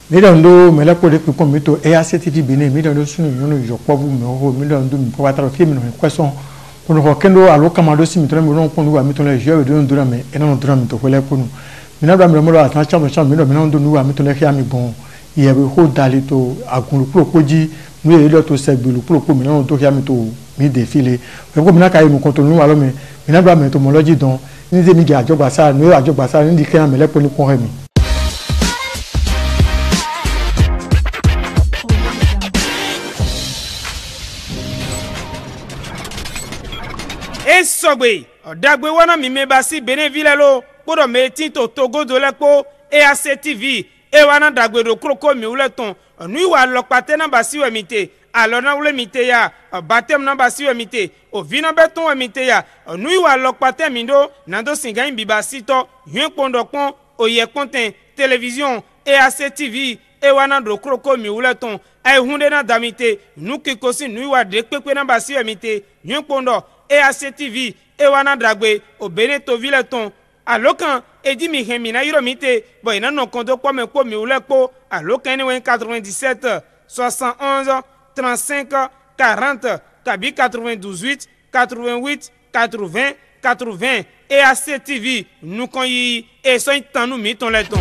Midando me la pode que comito e a CTV bene midando sunu yono jo pobu me ho midando mi po bataro fi mi no question kono ko kendo alo kamado si mi tron no kono wa mi ton le je do ndura me e no ndura mi to kwele kono minabra me mo la tan chamo chamo mi no ndo nuwa mi ton le khia mi bon ye be ho dali to agun pro koji mi e lo to segbulu pro ko mi no to khia mi to mi défilé e ko mi na kai mu kon to nuwa lo me minabra me to mo loji don ni de mi ga ajogba sa ni ajogba sa ni di kan me le poni kon he mi. Esogbe odagbe wana mi mebasi Beneville lo podo me tinto Togo do lepo EAC TV e wana dagbe do kroko mi uleton onu iwa lokpate na basi wemite alo na ule mite ya batem na basi wemite ovina beton wemite ya onu iwa lokpate mi do nando singa bibasi to yuen pondokpon oye konten télévision EAC TV e wana do kroko mi uleton ay hunde na damite nu kikosi nu iwa de pepe na basi wemite yuen pondo EAC TV ewana dragbe obene to vileton alokan edi mi hemina yiromite bo ina no kondo kwa me ko mi ulepo alokan ni 97 71 35 40 kabi 98 88 80 80 EAC TV nous kon yi e so tanu mi ton leton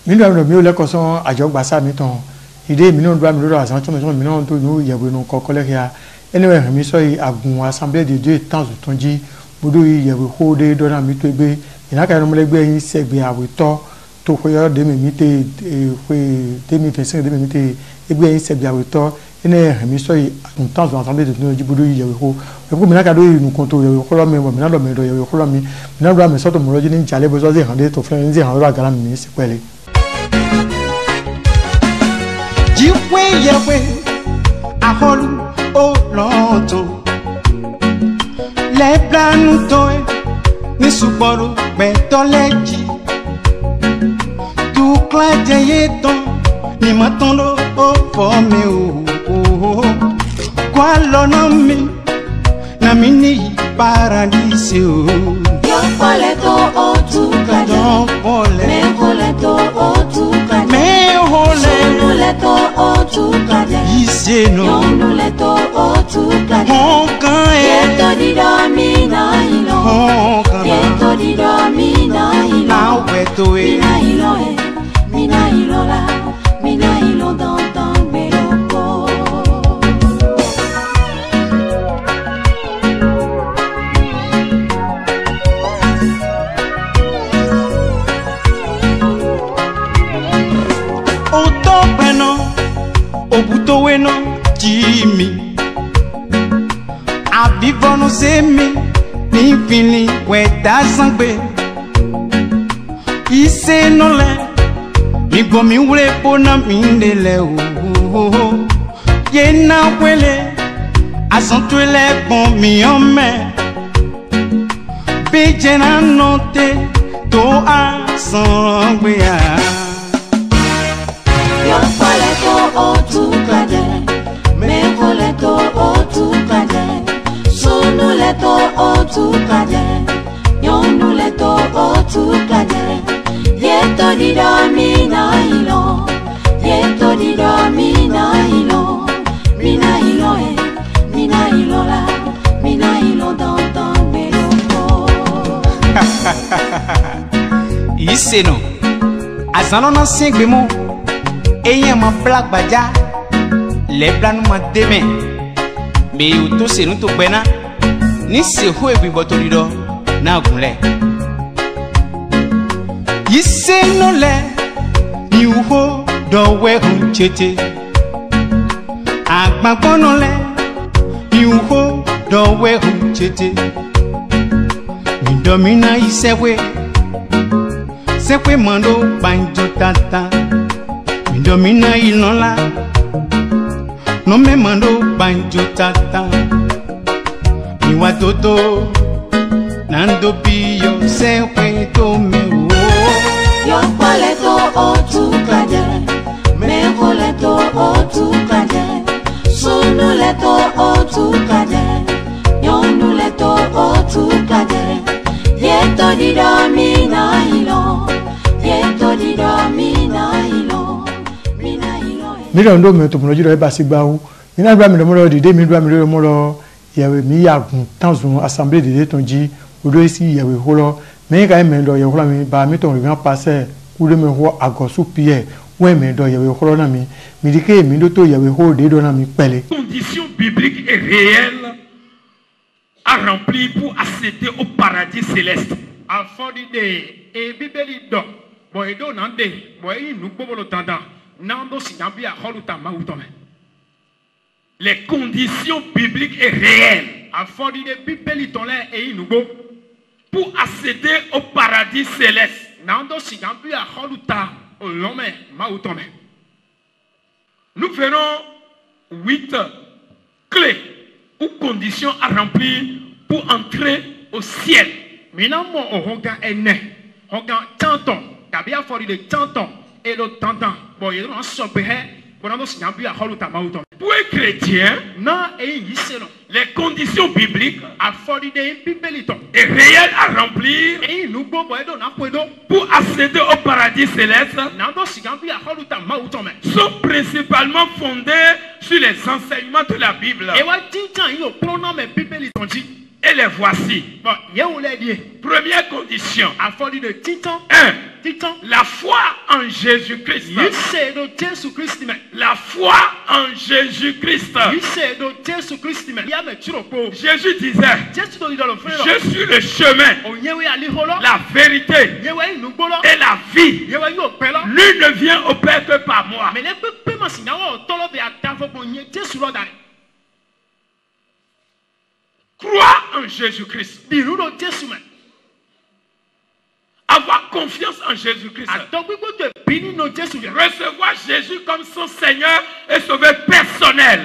mi do mi ole ko so ajogba sa mi ton ide mi no do mi do asan chomo mi no to nu yewe no kokole ya anyway mi so yi agun assemblée de Dieu temps tonji bodo yi yewe ho de do na mi to egbe ina ka no mo legbe yin segbe aweto to ko yo de mi mite we 2025 de mi mite egbe yin segbe aweto ene mi so yi agun temps assemblée de Dieu bodo yi yewe ho e ko mi na ka do yi nu kon to yewe ho lo mi bo mi na do mi do yewe ho lo mi na do mi so to mo loji ni jale bo so ze hande to flen ze han ro agala mi se pele jiwe yewe aholu oh longtemps les plans nous tournent ni suboro bentoleji tout clair yeton ni matondo oh forme oh quoi l'onomi na mini paradis oh yo poleto oh tout clair me poleto oh tout clair me leto oh tout clair ici no nous leto oh tout clair on quand yeto di domina ilo yeto di domina ilo na weto e mina ilo la mina ilo dans beloko Obuto no Jimmy Avivo no semi ni fini weta sangbe ise no le mi gomi wule pona mindele o ye na wele asantwele bon mi ome beje na note to asangbe ya yo poleto oh tout clair me poleto oh tout clair sunu leto oh tout clair yo nu leto oh tout clair yeto di domina ilo yeto di domina ilo mina ilo la mina ilo dans beloko ise no azano na singbe mo eye ma black baja les plans ma demain mais auto c'est nous to bena ni se ho e biboto dido na gunle yise no le ni ho do we hun chete agbagbo no le ni ho do we hun chete mi domina isewe sekwe mando banjo tata mi domina inola no me mando banjo tata mi watoto nando pio sekwe to me yo poleto oh tout clair me poleto oh tout clair sunu leto oh tout clair yo nu leto oh tout clair yeto di domina ilo yeto odido mina ilo mílíọ̀nù ló mẹ́tò mọ́ lọ́jọ́ ẹ̀bá sí gbáwó nínú àgbà mi lọ́mọ́ lọ dìde mi lọ́mọ́ lọ́mọ́ lọ ìyàwó mi yàgùn táwọn assemblée dìde tó jí odò sí ìyàwó ìhólọ́ mẹ́yìn ká ẹ̀mẹ́ lọ ìyàwó mi bá mi tó rìnrìn pàṣẹ kúlé mi hó àgọ́sù pìẹ́ wọ́n ẹ̀mẹ́ lọ ìyàwó ìhólọ́ náà mi dìké mi ló tó ìyàwó ìhólọ́ dé náà mi pẹ̀lẹ́. Condition biblique et réelle à remplir pour accéder au paradis céleste. Afọdide e bíbélì dọ̀ bọ̀ èdò náà dé bọ̀ èyí nù gbogbo ló dandan. Les conditions bibliques et réelles pour accéder au paradis céleste. Nous verrons 8 clés ou conditions à remplir pour entrer au ciel. Et le tendant, pour un chrétien, les conditions bibliques et réelles à remplir pour accéder au paradis céleste sont principalement fondées sur les enseignements de la Bible. Et les voici. Première condition. 1. La foi en Jésus-Christ. La foi en Jésus-Christ. Jésus disait, je suis le chemin, la vérité et la vie. Nul ne vient au Père que par moi. Croire en Jésus-Christ. Avoir confiance en Jésus-Christ. Recevoir Jésus comme son Seigneur et Sauveur personnel.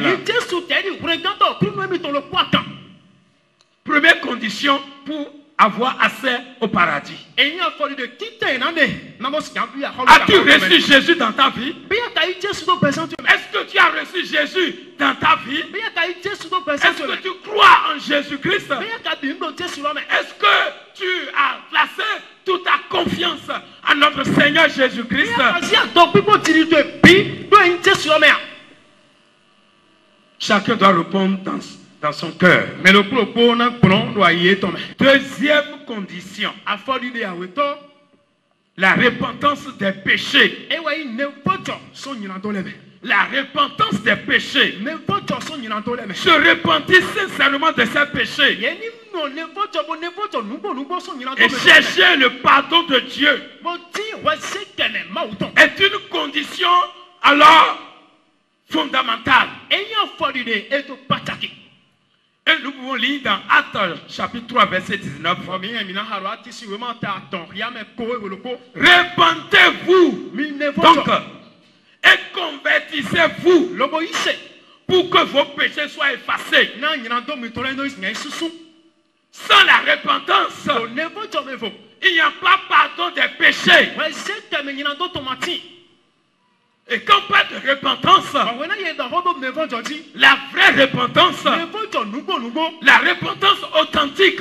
Première condition pour avoir accès au paradis. As-tu reçu Jésus dans ta vie? Est-ce que tu as reçu Jésus dans ta vie? Est-ce que tu crois en Jésus-Christ? Est-ce que tu as placé toute ta confiance en notre Seigneur Jésus-Christ? Chacun doit répondre dans son cœur. Mais le propos doit y être. Deuxième condition, la repentance des péchés. La repentance des péchés. Se repentir sincèrement de ses péchés. Et chercher le pardon de Dieu est une condition alors fondamentale. Et nous pouvons lire dans Actes chapitre 3 verset 19. Repentez-vous donc et convertissez-vous pour que vos péchés soient effacés. Sans la repentance, il n'y a pas pardon des péchés. Et quand on parle de repentance, la vraie repentance, la repentance authentique,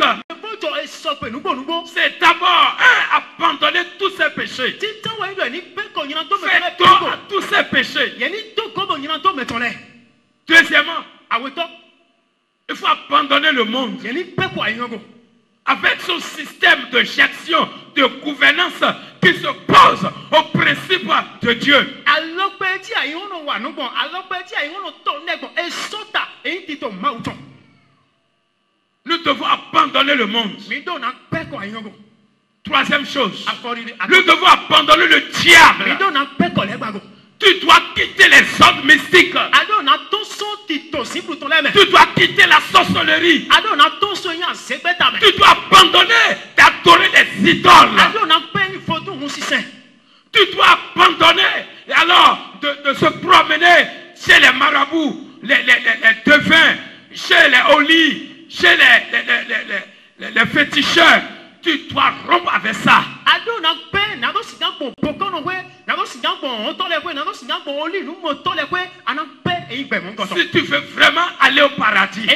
c'est d'abord abandonner tous ses péchés. Faire don à tous ses péchés. Deuxièmement, il faut abandonner le monde avec son système de gestion, de gouvernance qui se pose au principe de Dieu. Nous devons abandonner le monde. Troisième chose, nous devons abandonner le diable. Tu dois quitter les hommes mystiques. Tu dois quitter la sorcellerie. Tu dois abandonner d'adorer les idoles. Tu dois abandonner alors de se promener chez les marabouts, les devins, chez les holis, chez les féticheurs. Tu dois rompre avec ça. Si tu veux vraiment aller au paradis, tu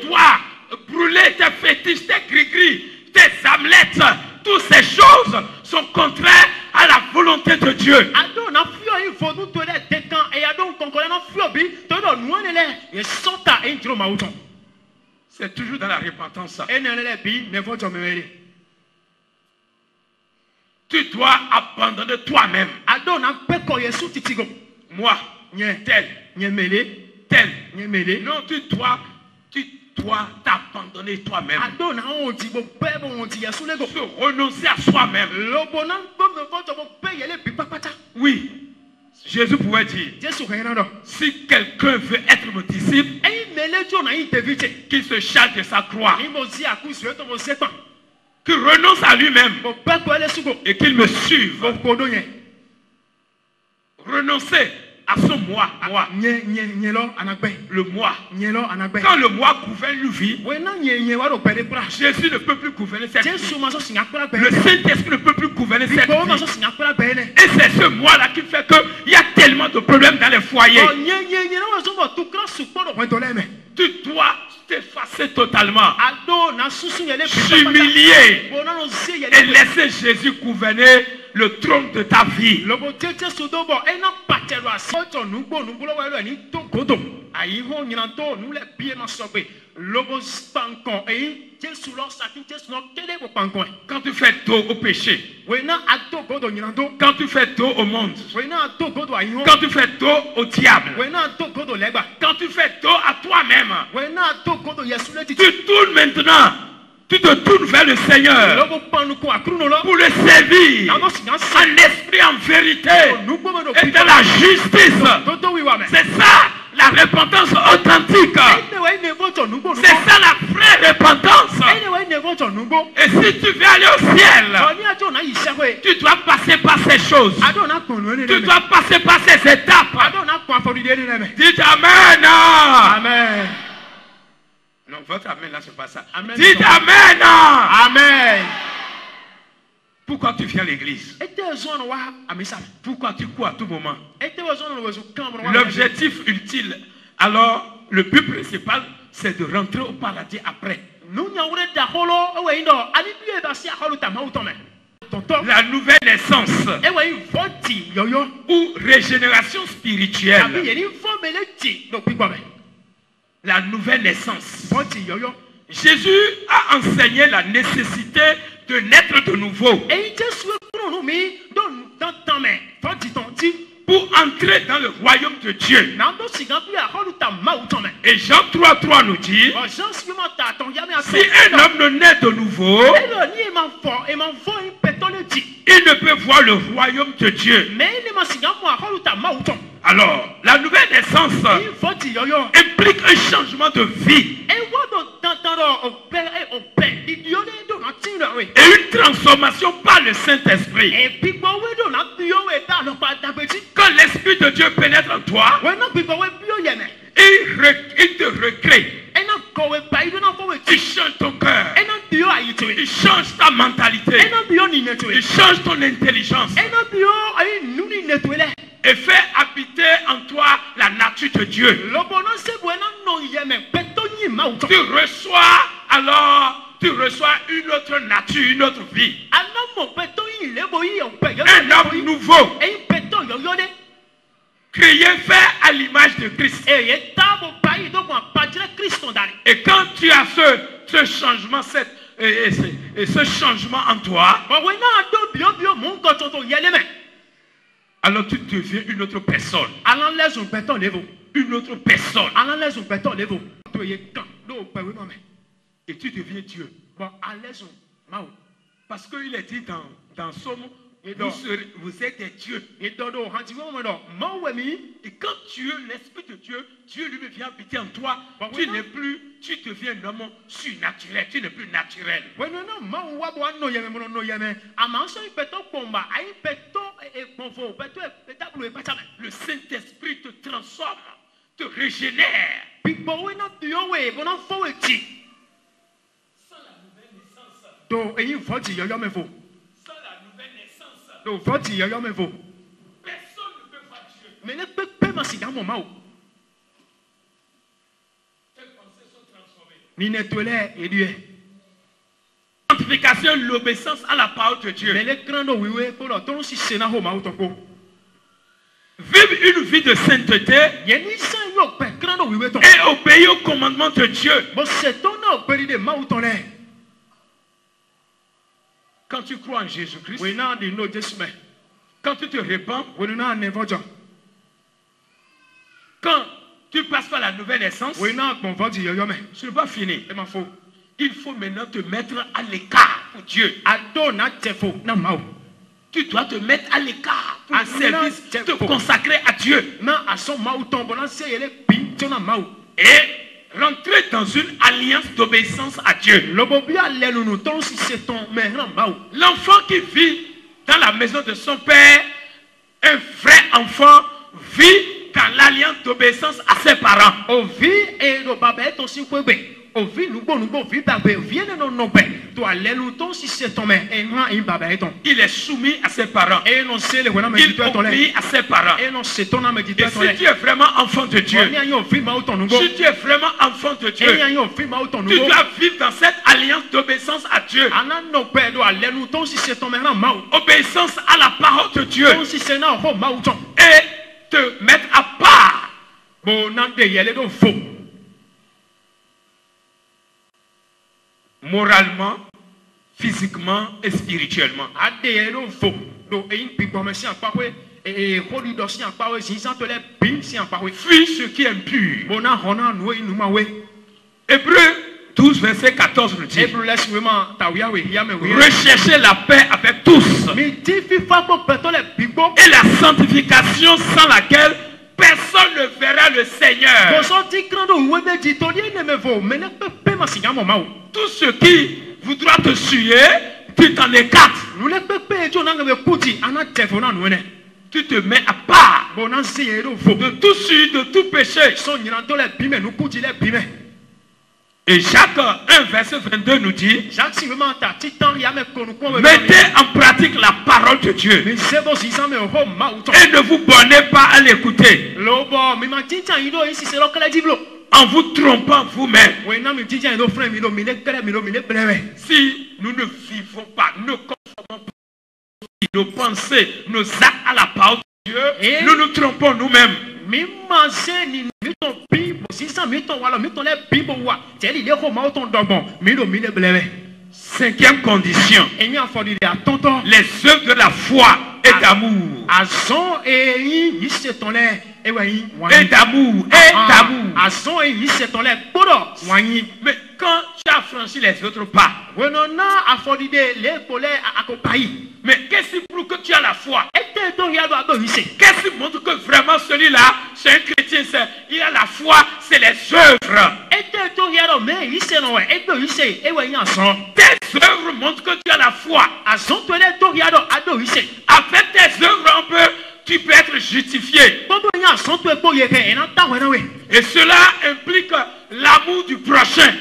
dois brûler tes fétiches, tes gris-gris, tes amelettes, toutes ces choses sont contraires à la volonté de Dieu. C'est toujours dans la repentance. Ça. Tu dois abandonner toi-même. Moi, tel. Non, tu dois t'abandonner toi-même. Se renoncer à soi-même. Oui. Jésus pouvait dire, si quelqu'un veut être mon disciple, qu'il se charge de sa croix, qu'il renonce à lui-même et qu'il me suive. Renoncer à son moi. Le moi. Quand le moi gouverne une vie, Jésus ne peut plus gouverner cette vie. Le Saint-Esprit ne peut plus gouverner cette vie. Et c'est ce moi-là qui fait qu'il y a tellement de problèmes dans les foyers. Tu dois t'effacer totalement. S'humilier et laisser Jésus gouverner le trône de ta vie. Quand tu fais dos au péché, quand tu fais dos au monde, quand tu fais dos au diable, quand tu fais dos à toi-même, tu tournes maintenant. Tu te tournes vers le Seigneur pour le servir en esprit, en vérité et dans la justice. C'est ça la repentance authentique. C'est ça la vraie repentance. Et si tu veux aller au ciel, tu dois passer par ces choses. Tu dois passer par ces étapes. Dites Amen. Amen. Non, votre amen là, c'est pas ça. Amen. Dites Amen. Amen. Pourquoi tu viens à l'église? Pourquoi tu cours à tout moment? L'objectif ultime, alors le but principal, c'est de rentrer au paradis après. La nouvelle naissance ou régénération spirituelle. La nouvelle naissance. Jésus a enseigné la nécessité de naître de nouveau pour entrer dans le royaume de Dieu. Et Jean 3,3 nous dit, si un homme ne naît de nouveau, il ne peut voir le royaume de Dieu. Alors, la nouvelle naissance implique un changement de vie et une transformation par le Saint-Esprit. Quand l'Esprit de Dieu pénètre en toi, il te recrée. Il change ton cœur. Il change ta mentalité. Il change ton intelligence. Et fait habiter en toi la nature de Dieu. Tu reçois une autre nature, une autre vie. Un homme nouveau. Créé, fait à l'image de Christ. Et quand tu as ce changement, ce changement en toi, alors tu deviens une autre personne. Une autre personne. Et tu deviens Dieu. Parce qu'il est dit dans Somme, vous êtes des dieux. Et quand Dieu, l'Esprit de Dieu, Dieu lui vient habiter en toi, tu deviens un homme surnaturel, tu n'es plus naturel. Le Saint-Esprit te transforme, te régénère. Personne ne peut voir Dieu. Tes pensées sont transformées. sanctification, l'obéissance à la parole de Dieu. Vivre une vie de sainteté et obéir aux commandements de Dieu. Quand tu crois en Jésus-Christ, quand tu te répands, quand tu passes par la nouvelle naissance, ce n'est pas fini. Il faut maintenant te mettre à l'écart pour Dieu. Tu dois te mettre à l'écart pour le service, te consacrer à Dieu. Et rentrer dans une alliance d'obéissance à Dieu. L'enfant qui vit dans la maison de son père, un vrai enfant, vit dans l'alliance d'obéissance à ses parents. Il est soumis à ses parents. Il obéit à ses parents. Et si tu es vraiment enfant de Dieu, si tu es vraiment enfant de Dieu, tu dois vivre dans cette alliance d'obéissance à Dieu. Obéissance à la parole de Dieu. Et te mettre à part. Moralement, physiquement et spirituellement. Fuis ce qui est impur. Hébreux 12, verset 14 nous dit: recherchez la paix avec tous et la sanctification sans laquelle personne ne verra le Seigneur. Tout ce qui voudra te suer, tu t'en écartes. Tu te mets à part de tout suie, de tout péché. Et Jacques 1, verset 22 nous dit: mettez en pratique la parole de Dieu et ne vous bornez pas à l'écouter, en vous trompant vous-même. Si nous ne vivons pas, ne conformons pas nos pensées, nos actes à la parole de Dieu, nous nous trompons nous-mêmes. Cinquième condition: les œuvres de la foi et d'amour. Et d'amour. Mais quand tu as franchi les autres pas, mais qu'est-ce qui prouve que tu as la foi? Qu'est-ce qui montre que vraiment celui-là, c'est un chrétien, il a la foi? C'est les œuvres. Tes œuvres montrent que tu as la foi. Avec tes œuvres, tu peux être justifié. Et cela implique l'amour du prochain.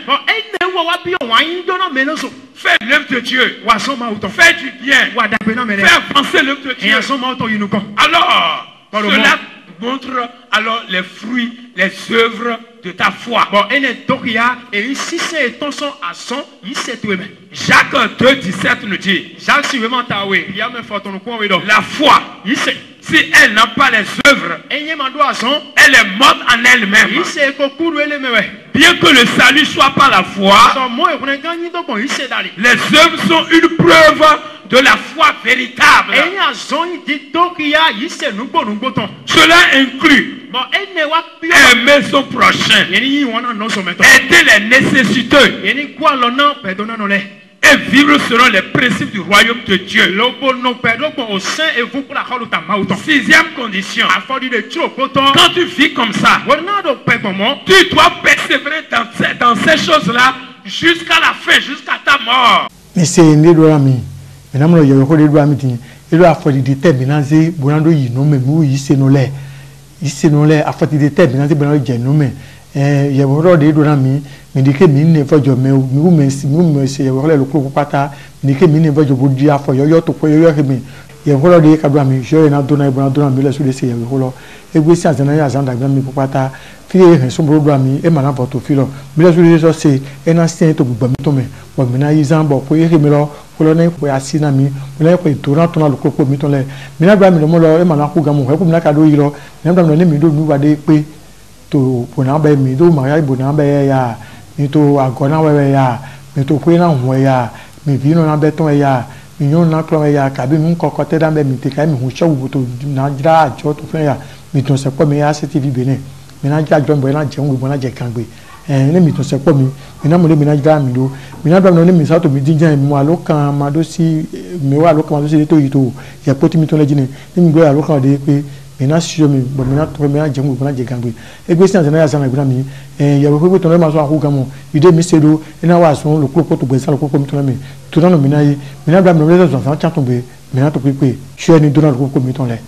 Fais l'œuvre de Dieu. Fais du bien. Fais avancer l'œuvre de Dieu. Alors, cela montre alors les fruits, les œuvres de ta foi. Jacques 2, 17 nous dit: la foi, si elle n'a pas les œuvres, elle est morte en elle-même. Bien que le salut soit par la foi, les œuvres sont une preuve de la foi véritable. Cela inclut aimer son prochain, aider les nécessiteux et vivre selon les principes du royaume de Dieu. Sixième condition: quand tu vis comme ça, tu dois persévérer dans ces choses-là jusqu'à la fin, jusqu'à ta mort. Mais c'est une idée. Mais non, il y a encore des droits. Il doit faire des déterminants. Bonando y non mais mou y c'est non les. Y c'est non les. À faire des déterminants. Bonando y non mais. Il y a encore des droits. Mais dit que mine ne va jamais. Mais c'est il y a encore le coup pata. Dit que mine ne va jamais dire à faire. Yo to quoi yo mais. Il y a encore des cas mais je n'ai donné bonando mais là sur les c'est encore. Et puis ça n'a rien à zanda mais pour pata. Fille son droit mais et maintenant porte filo. Mais là sur les c'est un ancien to bam to mais. bon mina izan bo ko ere mi lo ko lo na ko asina mi mo le ko to na to na lo ko mi ton le mina gba mi lo mo lo e ma na ku ga mo ko mi na ka do yi lo mina gba mi lo ni mi do mi wa de pe to bona be mi do ma ya bona be ya mi to agona we ya mi to pe na ho ya mi bi no na be ton ya mi yo na klo ya ka bi mi kokko te da be mi te ka mi hu show to na jira ajo to fe ya mi to se po mi ACTV Benin mi na ja jo bo na je nwe bo na je kan gbe ne mi to se po mi na mo le mi na jira mi do mi na do no ne mi sa to mi dinjan mi wa lo kan ma do si mi wa lo kan ma do si to yi to ye po ti mi to le jini ni mi go ya lo kan de pe mi na si mi bo mi na to mi na je nwe bo na je kan gbe egbe si na ya sa na gbe na mi ye wo pe to le ma so aku kan mo ide mi se do ina wa so lo ko to gbe sa lo ko mi to le mi to na no mi na yi mi na bra mi no le so fa cha to be mi na to pe se ni do na lo ko mi to le